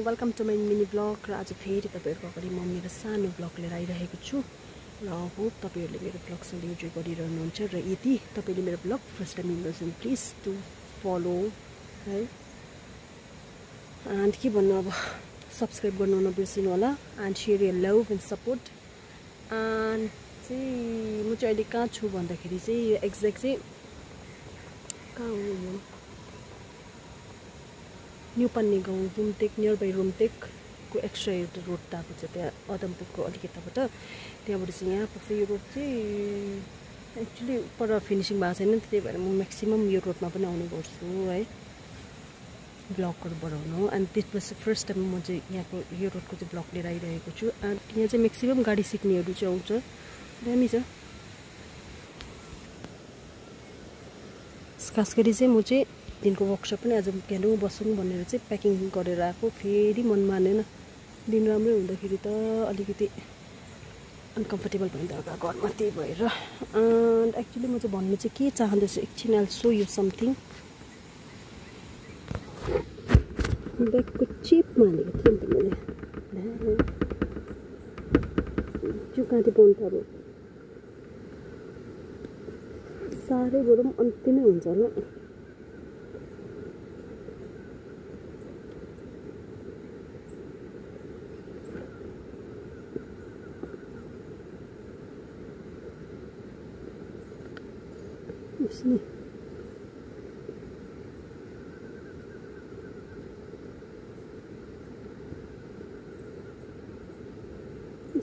Welcome to my mini blog. र आज फेरि तपाईहरुको अगाडि म मेरो सानो ब्लग लिएर आइरहेको छु र होप तपाईहरुले मेरो ब्लगसँग इन्जोय गरिरहनुहुन्छ। र यदि तपाईले मेरो ब्लग फर्स्ट टाइम हेर्नुहुन्छ भने प्लिज टु फलो है, एन्ड के भन्नु, अब सब्स्क्राइब गर्नु नबिर्सिनु होला, and share your love and support. And चाहिँ म चाहिँ अहिले कहाँ छु भन्दाखेरि चाहिँ एक्ज्याक्ट चाहिँ कहाँ हो यो न्यू पन्ने गाउँ रुमटेक, नियर बाई रुमटेकको एक्स्ट्रा एउटा रोड गएको छ त्यहाँ अदमपुरको अलिक यताबाट, त्यहाँबाट चाहिँ यहाँ पुग्छ। यो रोड चाहिँ एक्चुअली पर फिनिसिङ भएको छैन, त्यही भएर म म्याक्सिमम यो रोडमा पनि आउने गर्छु है ब्लगहरू बनाउनु। अनि त्यसपछि फर्स्ट टाइम म चाहिँ यहाँको यो रोडको चाहिँ ब्लग लिएर आइरहेको छु। एन्ड यहाँ चाहिँ म्याक्सिमम गाडी सिक्नेहरू चाहिँ आउँछ, दामी छ। खास गरी चाहिँ म चाहिँ दिनको वर्कसप पनि आज बिहान बसौँ भनेर चाहिँ प्याकिङ गरेर आएको, फेरि मन मानेन। दिन राम्रै हुँदाखेरि त अलिकति अनकम्फर्टेबल भइन्छ घरमा, त्यही भएर। एन्ड एक्चुअली म चाहिँ भन्नु चाहिँ के चाहँदैछु, एकछिन आइल सो यु समथिङ। ब्यागको चिप मानेको थिएँ नि त मैले, त्यो काँटी पन्थाहरू साह्रै गरौँ अन्ति नै हुन्छ होला।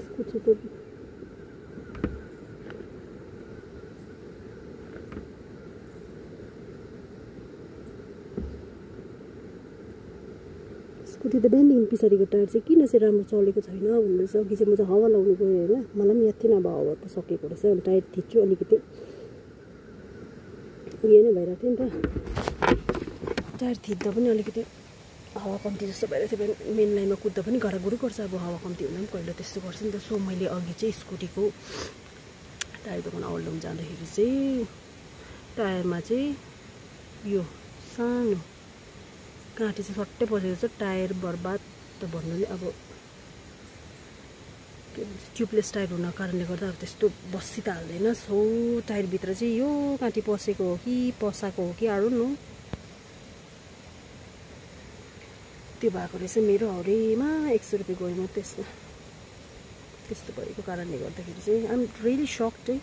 स्कुटी त स्कुटी त बिहानदेखि पछाडिको टायर चाहिँ किन चाहिँ राम्रो चलेको छैन भन्दैछ। अघि चाहिँ म चाहिँ हावा लाउनु गएँ होइन, मलाई पनि याद थिएन अब हावा त सकेको रहेछ। अनि टायर थिच्छु अलिकति, उयो नै भइरहेको थियो नि त, टायर थिच्दा पनि अलिकति हावा कम्ती जस्तो भइरहेको थियो। मेन लाइनमा कुद्दा पनि घराघुरी गर्छ, अब हावा कम्ती हुँदा पनि कहिले त्यस्तो गर्छ नि त। सो मैले अघि चाहिँ स्कुटीको टायर दोकान ओर्लाउनु जाँदाखेरि चाहिँ टायरमा चाहिँ यो सानो काँटी चाहिँ सट्टै पसेको छ। टायर बर्बाद त भन्नु नि, अब के भन्छ ट्युबलेस टायर हुनको कारणले गर्दा अब त्यस्तो बसी त हाल्दैन। सो टायरभित्र चाहिँ यो काँटी पसेको हो कि पसाएको हो कि आउनु नो, त्यो भएको रहेछ। मेरो हौरेमा 100 रुपियाँ गयो म त्यसमा। त्यस्तो भएको कारणले गर्दाखेरि चाहिँ आइएम रियली सक्ड है।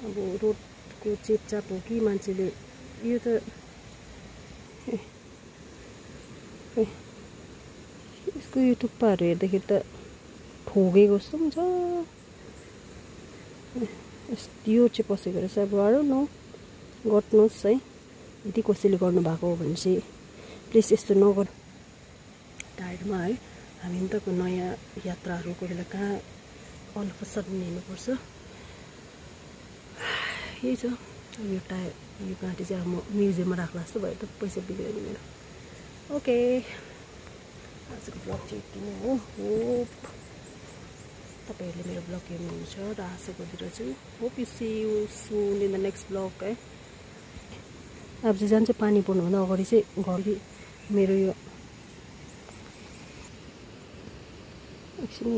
अब रोडको चेपचाप हो कि मान्छेले यो त यसको यो टुप्पाहरू हेर्दाखेरि त ठोगेको जस्तो पनि छ। यो चाहिँ पसेको रहेछ। अब अरू न गर्नुहोस् है, यदि कसैले गर्नुभएको हो भने चाहिँ प्लिज यस्तो नगर टायरमा है। हामी पनि त नयाँ यात्राहरू कोही बेला कहाँ अल अफ अ सडन हिँड्नुपर्छ, यही छ। अब यो टायर यो काँटी चाहिँ अब म म्युजियममा राख्ला जस्तो भयो त, पैसा बिग्रियो नि मेरो। ओके, आजको ब्लग चाहिँ यति नै हो। होप तपाईँहरूले मेरो ब्लग हेर्नुहुन्छ र आशा गरिरहेछु। Hope you see you soon in the next blog है। अब चाहिँ जान्छ पानी पर्नुभन्दा अगाडि चाहिँ घरि मेरो यो एकछिन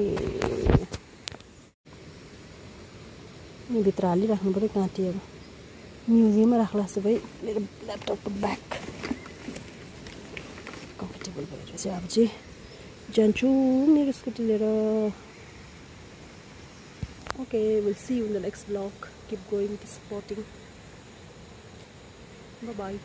भित्र हालिराख्नु पऱ्यो काँटी। अब म्युजियममा राख्ला जस्तो भयो मेरो ल्यापटपको ब्याग, कम्फर्टेबल भएर चाहिँ अब चाहिँ जान्छु मेरो स्कुटी लिएर। Okay, will see you in the next blog. Keep going, keep supporting, by by.